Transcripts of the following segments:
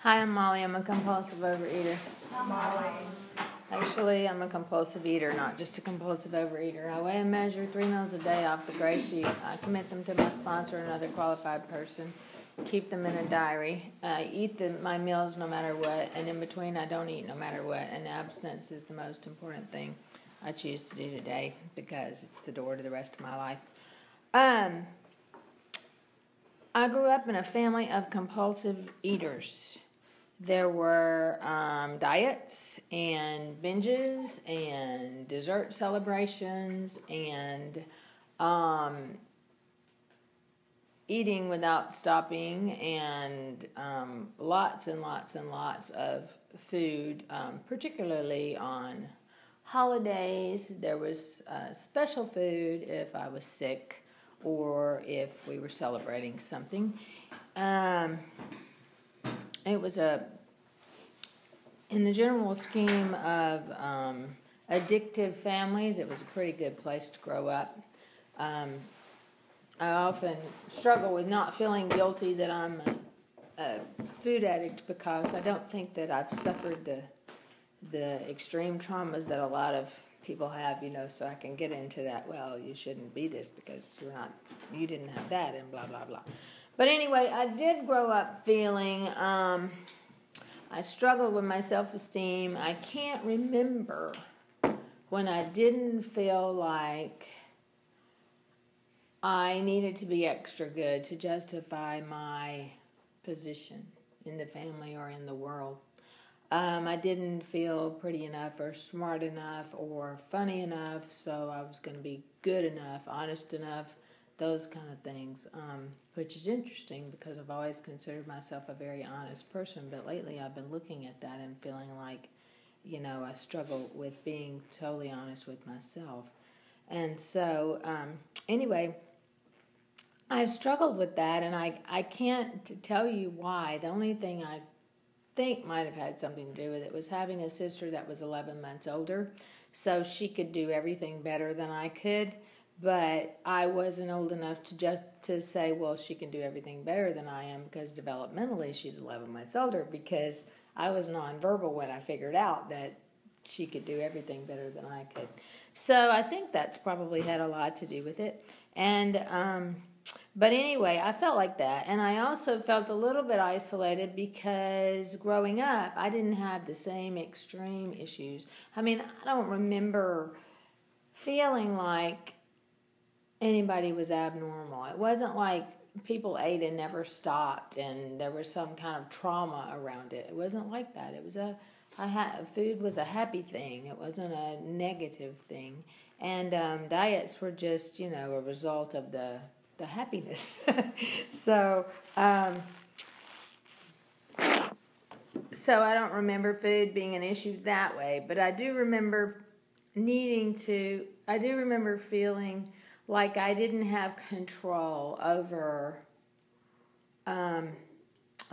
Hi, I'm Molly. I'm a compulsive overeater. Molly. Actually, I'm a compulsive eater, not just a compulsive overeater. I weigh and measure 3 meals a day off the gray sheet. I commit them to my sponsor or another qualified person. Keep them in a diary. I eat my meals no matter what, and in between I don't eat no matter what. And abstinence is the most important thing I choose to do today because it's the door to the rest of my life. I grew up in a family of compulsive eaters. There were diets and binges and dessert celebrations and eating without stopping and lots and lots and lots of food, particularly on holidays. There was special food if I was sick or if we were celebrating something. It was in the general scheme of addictive families, it was a pretty good place to grow up. I often struggle with not feeling guilty that I'm a food addict because I don't think that I've suffered the extreme traumas that a lot of people have, so I can get into that, well, you shouldn't be this because you didn't have that and blah, blah, blah. But anyway, I did grow up feeling, I struggled with my self-esteem. I can't remember when I didn't feel like I needed to be extra good to justify my position in the family or in the world. I didn't feel pretty enough or smart enough or funny enough, so I was going to be good enough, honest enough, those kind of things, which is interesting because I've always considered myself a very honest person, but lately I've been looking at that and feeling like, I struggle with being totally honest with myself. And so, anyway, I struggled with that, and I can't tell you why. The only thing I think might have had something to do with it was having a sister that was 11 months older, so she could do everything better than I could. But I wasn't old enough to say, well, she can do everything better than I am because developmentally she's 11 months older, because I was nonverbal when I figured out that she could do everything better than I could. So I think that's probably had a lot to do with it. And but anyway, I felt like that. And I also felt a little bit isolated because growing up, I didn't have the same extreme issues. I mean, I don't remember feeling like anybody was abnormal. It wasn't like people ate and never stopped and there was some kind of trauma around it. It wasn't like that. It was food was a happy thing. It wasn't a negative thing. And diets were just, a result of the happiness. So I don't remember food being an issue that way, but I do remember feeling like I didn't have control over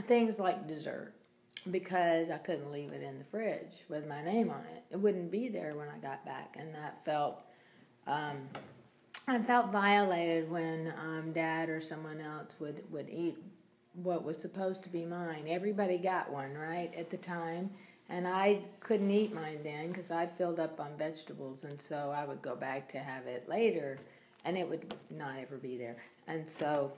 things like dessert because I couldn't leave it in the fridge with my name on it. It wouldn't be there when I got back, and that I felt violated when Dad or someone else would eat what was supposed to be mine. Everybody got one, right, at the time. And I couldn't eat mine then because I'd filled up on vegetables. And so I would go back to have it later, and it would not ever be there. And so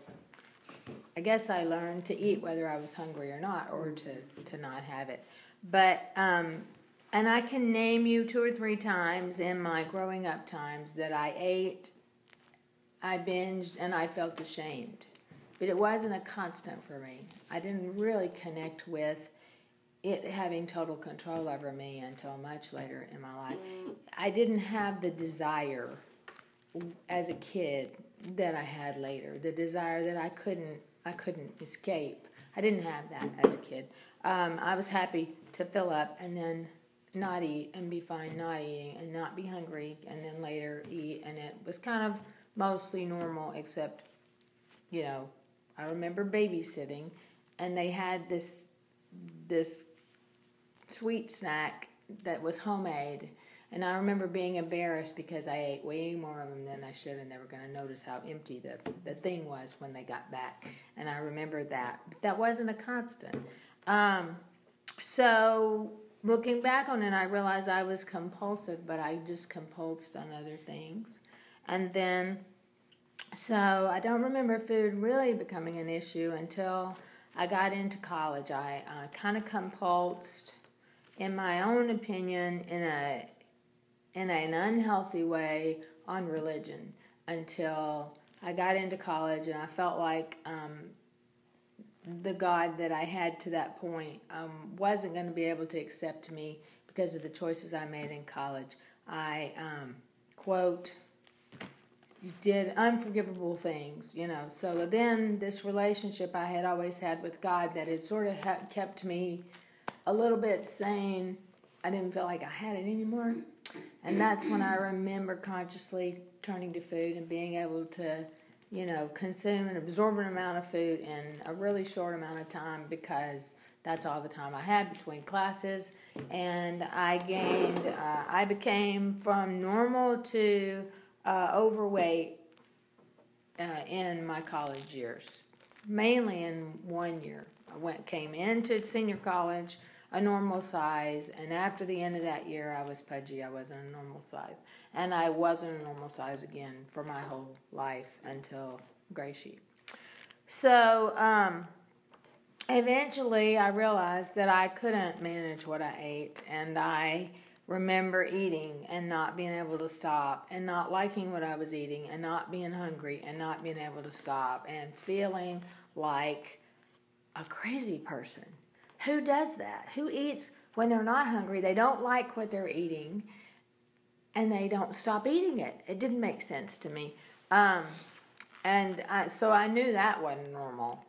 I guess I learned to eat whether I was hungry or not, or to not have it. But and I can name you 2 or 3 times in my growing up times that I ate, I binged, and I felt ashamed. But it wasn't a constant for me. I didn't really connect with it having total control over me until much later in my life. I didn't have the desire as a kid that I had later. The desire that I couldn't escape. I didn't have that as a kid. I was happy to fill up and then not eat and be fine not eating and not be hungry and then later eat, and it was kind of mostly normal, except, I remember babysitting, and they had this sweet snack that was homemade, and I remember being embarrassed because I ate way more of them than I should, and they were going to notice how empty the thing was when they got back, and I remember that. But that wasn't a constant. So looking back on it, I realized I was compulsive, but I just compulsed on other things. And then, so I don't remember food really becoming an issue until I got into college. I kind of compulsed, in my own opinion, in an unhealthy way on religion until I got into college, and I felt like the God that I had to that point wasn't going to be able to accept me because of the choices I made in college. I, quote, did unforgivable things, So then this relationship I had always had with God that had sort of kept me a little bit sane. I didn't feel like I had it anymore. And that's when I remember consciously turning to food and being able to consume an absorbent amount of food in a really short amount of time, because that's all the time I had between classes. And I became from normal to overweight in my college years, mainly in 1 year. I came into senior college a normal size, and after the end of that year, I was pudgy. I wasn't a normal size. And I wasn't a normal size again for my whole life until Gray Sheet. So eventually I realized that I couldn't manage what I ate, and I remember eating and not being able to stop, and not liking what I was eating, and not being hungry, and not being able to stop, and feeling like a crazy person. Who does that? Who eats when they're not hungry? They don't like what they're eating, and they don't stop eating it. It didn't make sense to me. So I knew that wasn't normal.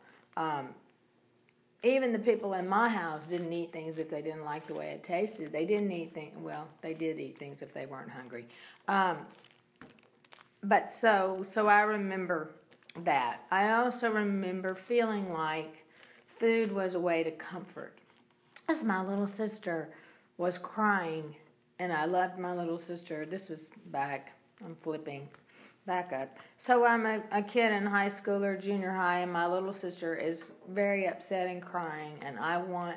Even the people in my house didn't eat things if they didn't like the way it tasted. They didn't eat things, well, they did eat things if they weren't hungry. But so I remember that. I also remember feeling like food was a way to comfort. As my little sister was crying, and I loved my little sister. This was I'm flipping back up. So I'm a kid in high school or junior high, and my little sister is very upset and crying, and I want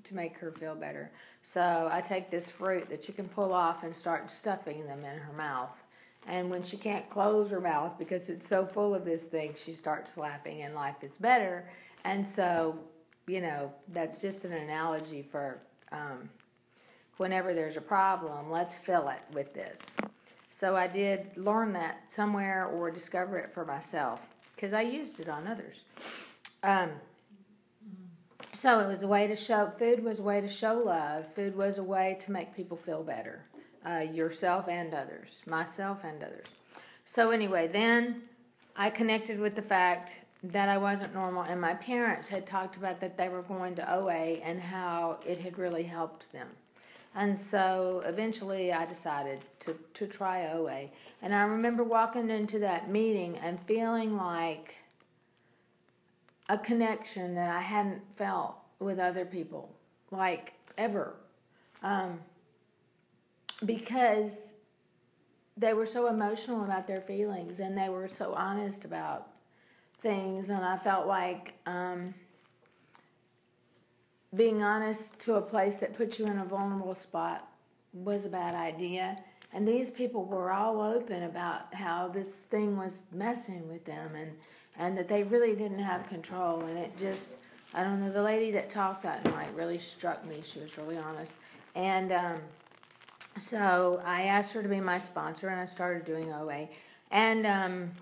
to make her feel better. So I take this fruit that you can pull off and start stuffing them in her mouth. And when she can't close her mouth because it's so full of this thing, she starts laughing, and life is better. And so, that's just an analogy for whenever there's a problem, let's fill it with this. So I did learn that somewhere or discover it for myself, because I used it on others. So it was a way to show, food was a way to show love. Food was a way to make people feel better, yourself and others, myself and others. So anyway, then I connected with the fact that I wasn't normal, and my parents had talked about that they were going to OA and how it had really helped them. And so eventually I decided to try OA. And I remember walking into that meeting and feeling like a connection that I hadn't felt with other people, like ever. Because they were so emotional about their feelings, and they were so honest about things, and I felt like being honest to a place that puts you in a vulnerable spot was a bad idea. And these people were all open about how this thing was messing with them, and that they really didn't have control. And it just, I don't know, the lady that talked that night really struck me. She was really honest. And so I asked her to be my sponsor, and I started doing OA. And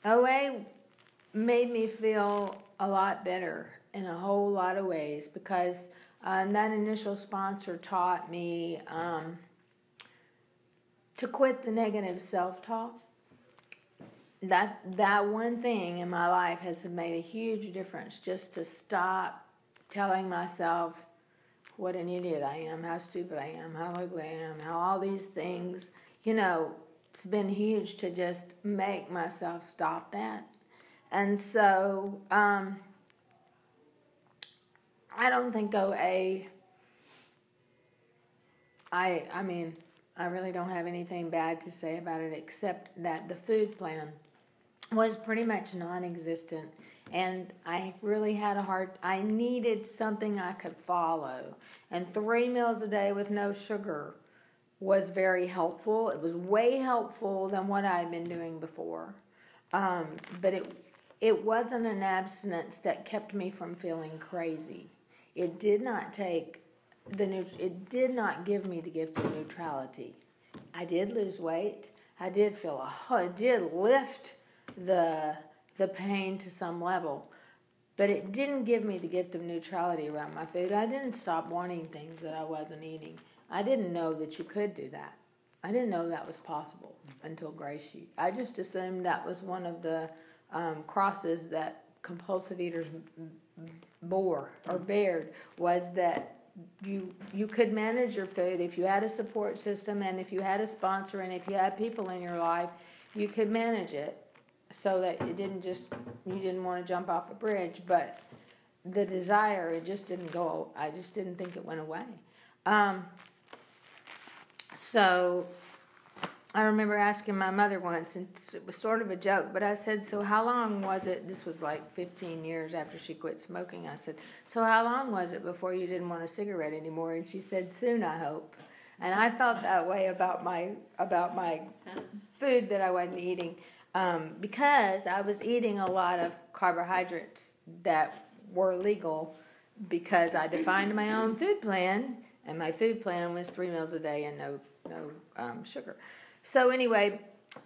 OA made me feel a lot better in a whole lot of ways, because that initial sponsor taught me to quit the negative self-talk. That one thing in my life has made a huge difference, just to stop telling myself what an idiot I am, how stupid I am, how ugly I am, how all these things, it's been huge to just make myself stop that. And so, I don't think OA, I mean, I really don't have anything bad to say about it, except that the food plan was pretty much non-existent And I really had I needed something I could follow. And 3 meals a day with no sugar was very helpful. It was way helpful than what I had been doing before. But it wasn't an abstinence that kept me from feeling crazy. It did not it did not give me the gift of neutrality. I did lose weight. I did it did lift the pain to some level, but it didn't give me the gift of neutrality around my food. I didn't stop wanting things that I wasn't eating. I didn't know that you could do that. I didn't know that was possible until GreySheet. I just assumed that was one of the crosses that compulsive eaters bared, was that you could manage your food if you had a support system, and if you had a sponsor, and if you had people in your life, you could manage it so that you didn't want to jump off a bridge. But the desire, it just didn't go. I just didn't think it went away. So I remember asking my mother once, and it was sort of a joke, but I said, so how long was it? This was like 15 years after she quit smoking. I said, so how long was it before you didn't want a cigarette anymore? And she said, soon, I hope. And I felt that way about my food that I wasn't eating, because I was eating a lot of carbohydrates that were legal, because I defined my own food plan, and my food plan was 3 meals a day and no sugar. So anyway,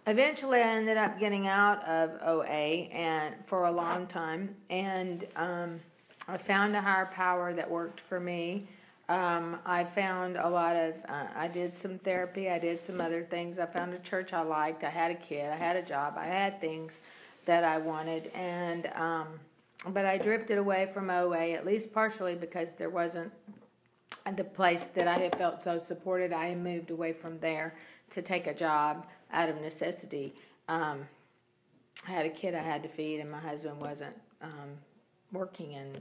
eventually I ended up getting out of OA and for a long time, and I found a higher power that worked for me. I found a lot of, I did some therapy, I did some other things. I found a church I liked, I had a kid, I had a job, I had things that I wanted, and but I drifted away from OA, at least partially because there wasn't the place that I had felt so supported. I moved away from there to take a job out of necessity. I had a kid I had to feed, and my husband wasn't working, and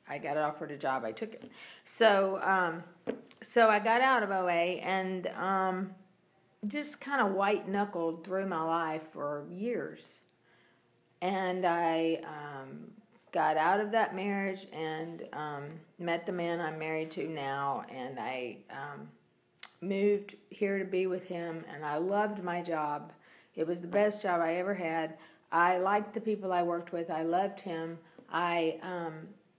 I got offered a job. I took it. So I got out of OA and just kind of white-knuckled through my life for years. And I got out of that marriage and met the man I'm married to now, and I moved here to be with him, and I loved my job. It was the best job I ever had. I liked the people I worked with. I loved him. I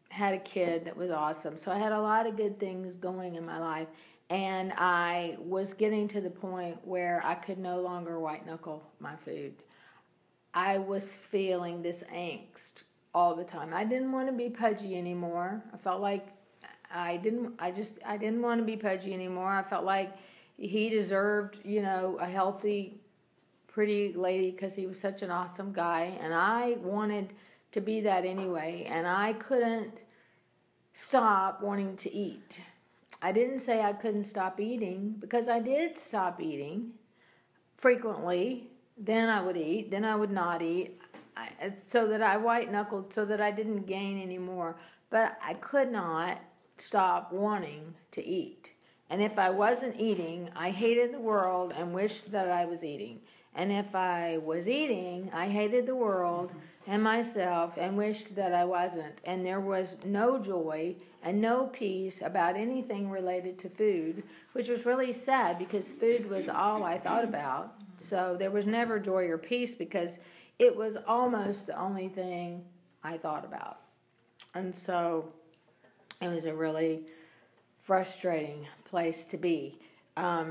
had a kid that was awesome. So I had a lot of good things going in my life, and I was getting to the point where I could no longer white-knuckle my food. I was feeling this angst all the time. I didn't want to be pudgy anymore. I felt like I didn't want to be pudgy anymore. I felt like he deserved, a healthy, pretty lady because he was such an awesome guy, and I wanted to be that anyway, and I couldn't stop wanting to eat. I didn't say I couldn't stop eating, because I did stop eating frequently. Then I would eat, then I would not eat, so that I white-knuckled, so that I didn't gain anymore. But I could not stop wanting to eat. And if I wasn't eating, I hated the world and wished that I was eating. And if I was eating, I hated the world and myself and wished that I wasn't. And there was no joy and no peace about anything related to food, which was really sad because food was all I thought about. So there was never joy or peace because it was almost the only thing I thought about. And so it was a really frustrating place to be. I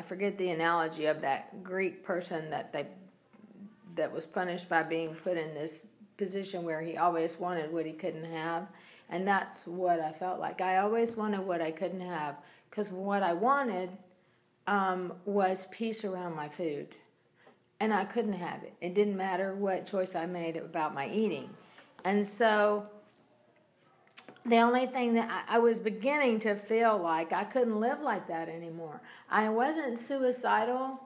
forget the analogy of that Greek person that was punished by being put in this position where he always wanted what he couldn't have. And that's what I felt like. I always wanted what I couldn't have, because what I wanted was peace around my food. And I couldn't have it. It didn't matter what choice I made about my eating. And so the only thing that I was beginning to feel like I couldn't live like that anymore. I wasn't suicidal,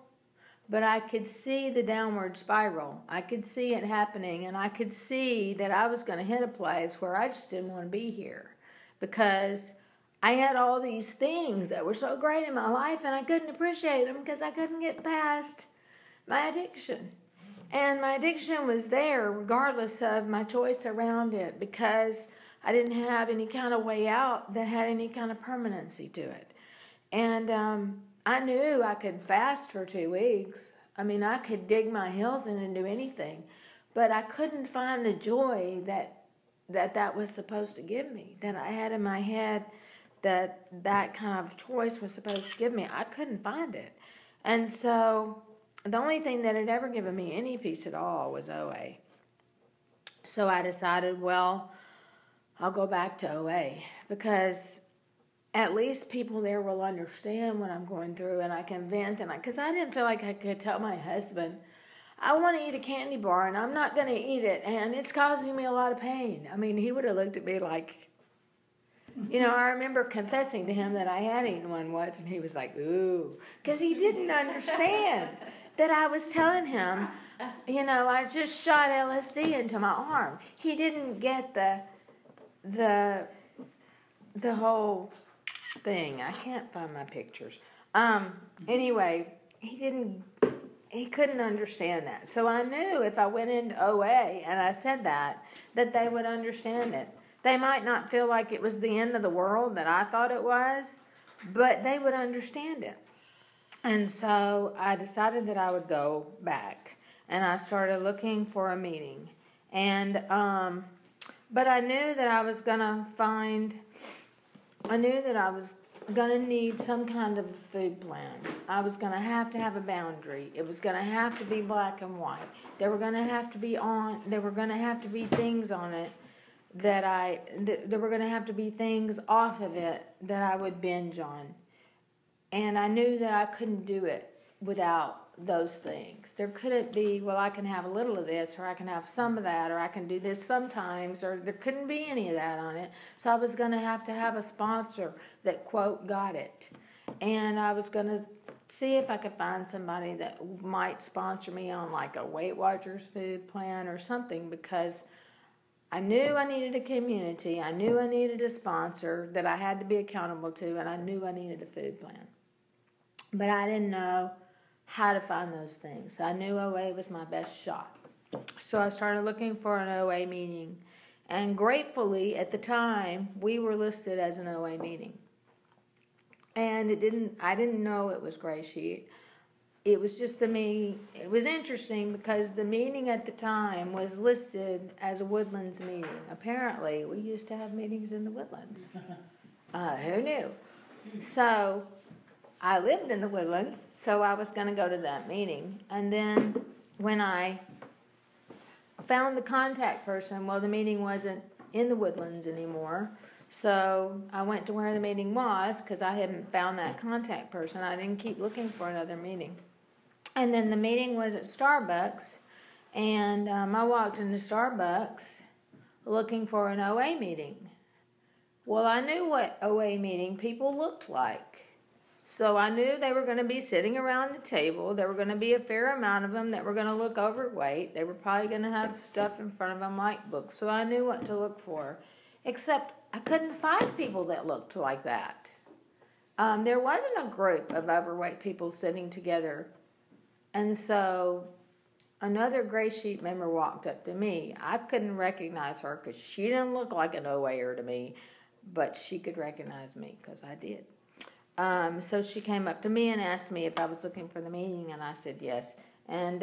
but I could see the downward spiral. I could see it happening, and I could see that I was going to hit a place where I just didn't want to be here, because I had all these things that were so great in my life, and I couldn't appreciate them because I couldn't get past my addiction. And my addiction was there regardless of my choice around it, because I didn't have any kind of way out that had any kind of permanency to it. And I knew I could fast for 2 weeks. I mean, I could dig my heels in and do anything. But I couldn't find the joy that was supposed to give me, that I had in my head that kind of choice was supposed to give me. I couldn't find it. And so the only thing that had ever given me any peace at all was OA. So I decided, well, I'll go back to OA, because at least people there will understand what I'm going through, and I can vent. Because I didn't feel like I could tell my husband, I want to eat a candy bar and I'm not going to eat it, and it's causing me a lot of pain. I mean, he would have looked at me like, I remember confessing to him that I had eaten one once, and he was like, ooh, because he didn't understand that I was telling him, I just shot LSD into my arm. He didn't get the whole thing. I can't find my pictures. Anyway, he couldn't understand that. So I knew if I went into OA and I said that they would understand it. They might not feel like it was the end of the world that I thought it was, but they would understand it. And so I decided that I would go back, and I started looking for a meeting. And but I knew that I was going to need some kind of food plan. I was going to have a boundary. It was going to have to be black and white. There were going to have to be things on it there were going to have to be things off of it that I would binge on. And I knew that I couldn't do it without those things. There couldn't be, well, I can have a little of this, or I can have some of that, or I can do this sometimes, or there couldn't be any of that on it. So I was going to have a sponsor that, quote, got it. And I was going to see if I could find somebody that might sponsor me on like a Weight Watchers food plan or something, because I knew I needed a community. I knew I needed a sponsor that I had to be accountable to, and I knew I needed a food plan. But I didn't know how to find those things. I knew OA was my best shot. So I started looking for an OA meeting. And gratefully, at the time, we were listed as an OA meeting. And I didn't know it was Gray Sheet. It was just the meeting. It was interesting because the meeting at the time was listed as a Woodlands meeting. Apparently, we used to have meetings in the Woodlands. Who knew? So I lived in the Woodlands, so I was going to go to that meeting. And then when I found the contact person, well, the meeting wasn't in the Woodlands anymore. So I went to where the meeting was because I hadn't found that contact person. I didn't keep looking for another meeting. And then the meeting was at Starbucks, and I walked into Starbucks looking for an OA meeting. Well, I knew what OA meeting people looked like. So I knew they were going to be sitting around the table. There were going to be a fair amount of them that were going to look overweight. They were probably going to have stuff in front of them like books. So I knew what to look for. Except I couldn't find people that looked like that. There wasn't a group of overweight people sitting together. And so another Gray Sheet member walked up to me. I couldn't recognize her because she didn't look like an OA'er to me, but she could recognize me because I did. So she came up to me and asked me if I was looking for the meeting, and I said yes. And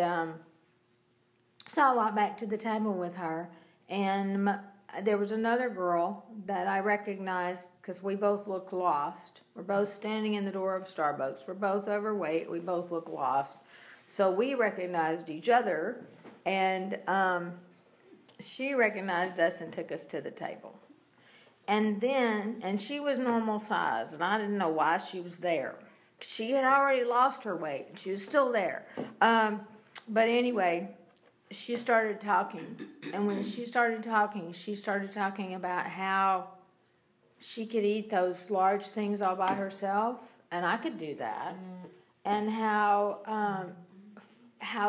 so I walked back to the table with her, and there was another girl that I recognized because we both looked lost. We're both standing in the door of Starbucks. We're both overweight. We both look lost. So we recognized each other, and she recognized us and took us to the table. And she was normal size, and I didn't know why she was there. She had already lost her weight, and she was still there. But anyway, she started talking, and when she started talking about how she could eat those large things all by herself, and I could do that, and how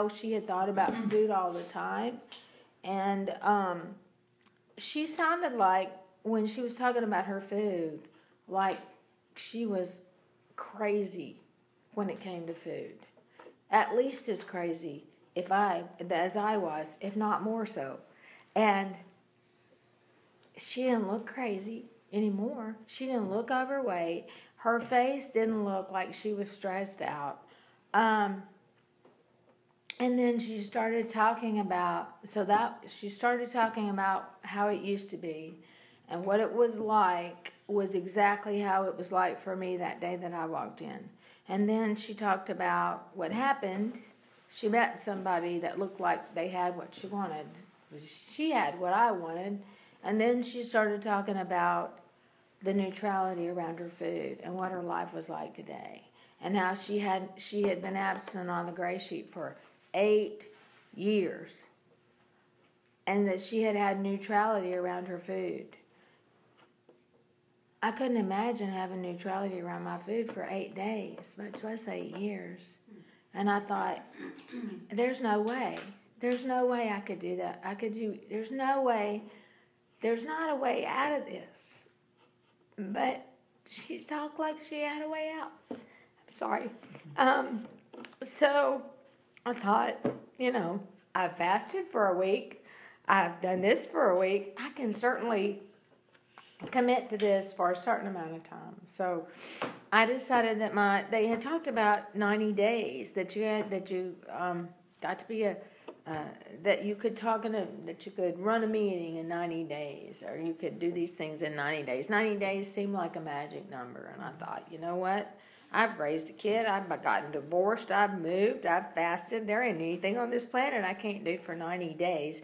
she had thought about food all the time. And she sounded like, when she was talking about her food, like she was crazy when it came to food. At least as crazy, as I was, if not more so. And she didn't look crazy anymore. She didn't look overweight. Her face didn't look like she was stressed out. And then she started talking about how it used to be, and what it was like was exactly how it was like for me that day that I walked in. And then she talked about what happened. She met somebody that looked like they had what she wanted. She had what I wanted. And then she started talking about the neutrality around her food and what her life was like today. And how she had been abstinent on the gray sheet for 8 years. And that she had neutrality around her food. I couldn't imagine having neutrality around my food for 8 days, much less 8 years. And I thought, there's no way. There's no way I could do that. There's no way. There's not a way out of this. But she talked like she had a way out. I'm sorry. So I thought, I fasted for a week. I've done this for a week. I can certainly commit to this for a certain amount of time. So I decided that they had talked about 90 days, that you got to be that you could that you could run a meeting in 90 days, or you could do these things in 90 days. 90 days seemed like a magic number, and I thought, you know what? I've raised a kid, I've gotten divorced, I've moved, I've fasted. There ain't anything on this planet I can't do for 90 days.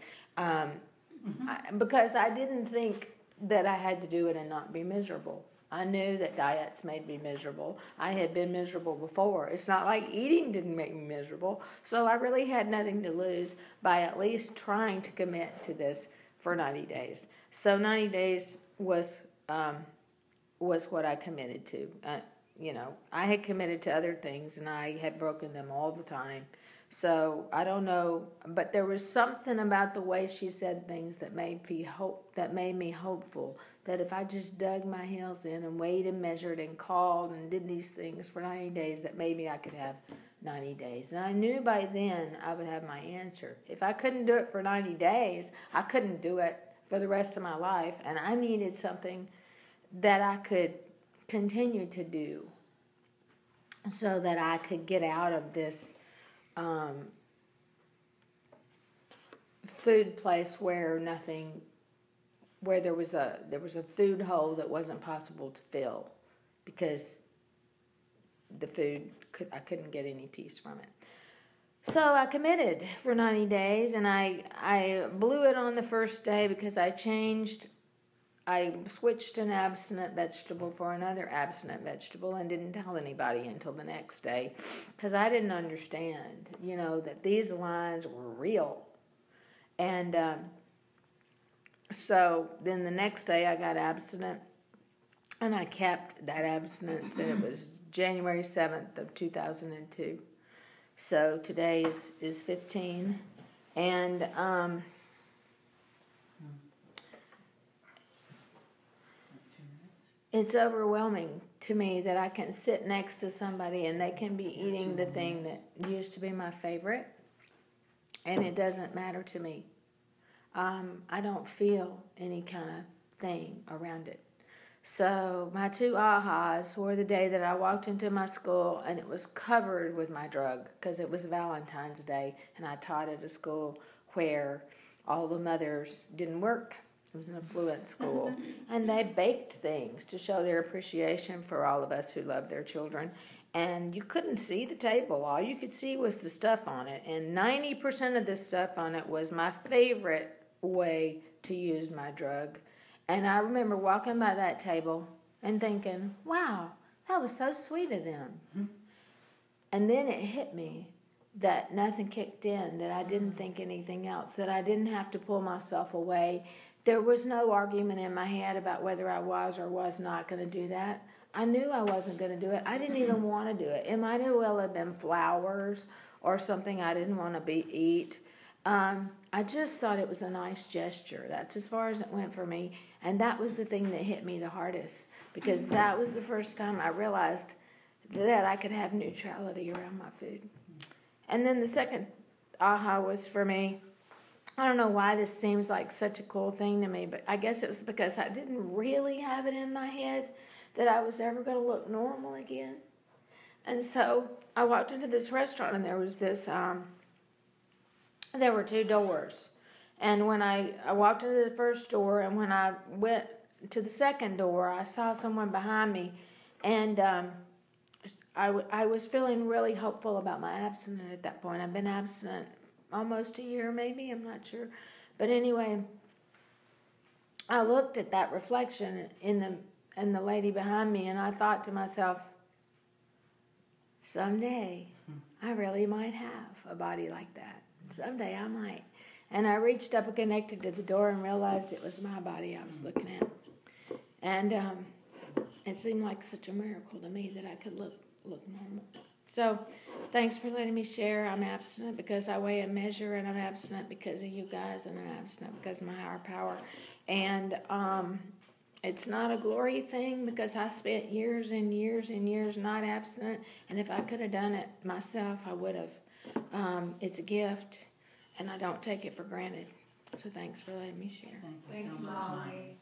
Because I didn't think that I had to do it and not be miserable. I knew that diets made me miserable. I had been miserable before. It's not like eating didn't make me miserable. So I really had nothing to lose by at least trying to commit to this for 90 days. So 90 days was what I committed to. I had committed to other things, and I had broken them all the time. So I don't know, but there was something about the way she said things that made me hopeful that if I just dug my heels in and weighed and measured and called and did these things for 90 days, that maybe I could have 90 days. And I knew by then I would have my answer. If I couldn't do it for 90 days, I couldn't do it for the rest of my life, and I needed something that I could continue to do so that I could get out of this food place where there was a food hole that wasn't possible to fill because the food I couldn't get any peace from it. So I committed for 90 days, and I blew it on the first day because I switched an abstinent vegetable for another abstinent vegetable and didn't tell anybody until the next day because I didn't understand, that these lines were real. And so then the next day I got abstinent, and I kept that abstinence, and it was January 7th of 2002. So today is 15, and it's overwhelming to me that I can sit next to somebody and they can be eating the thing that used to be my favorite, and it doesn't matter to me. I don't feel any kind of thing around it. So my two ahas were the day that I walked into my school and it was covered with my drug because it was Valentine's Day, and I taught at a school where all the mothers didn't work. It was an affluent school, and they baked things to show their appreciation for all of us who love their children. And you couldn't see the table. All you could see was the stuff on it, and 90% of the stuff on it was my favorite way to use my drug. And I remember walking by that table and thinking, wow, that was so sweet of them. Mm-hmm. And then it hit me that nothing kicked in, that I didn't think anything else, that I didn't have to pull myself away. There was no argument in my head about whether I was or was not going to do that. I knew I wasn't going to do it. I didn't even want to do it. It might as well have been flowers or something I didn't want to eat. I just thought it was a nice gesture. That's as far as it went for me. And that was the thing that hit me the hardest, because that was the first time I realized that I could have neutrality around my food. And then the second aha was for me. I don't know why this seems like such a cool thing to me, but I guess it was because I didn't really have it in my head that I was ever going to look normal again. And so I walked into this restaurant, and there was this, there were 2 doors. And when I walked into the first door, and when I went to the second door, I saw someone behind me, and I was feeling really hopeful about my abstinence at that point. I've been abstinent almost a year, maybe, I'm not sure. But anyway, I looked at that reflection in the lady behind me, and I thought to myself, someday I really might have a body like that. Someday I might. And I reached up and connected to the door and realized it was my body I was looking at. And it seemed like such a miracle to me that I could look normal. So thanks for letting me share. I'm abstinent because I weigh and measure, and I'm abstinent because of you guys, and I'm abstinent because of my higher power. And it's not a glory thing, because I spent years and years and years not abstinent, and if I could have done it myself, I would have. It's a gift, and I don't take it for granted. So thanks for letting me share. Thanks, Molly.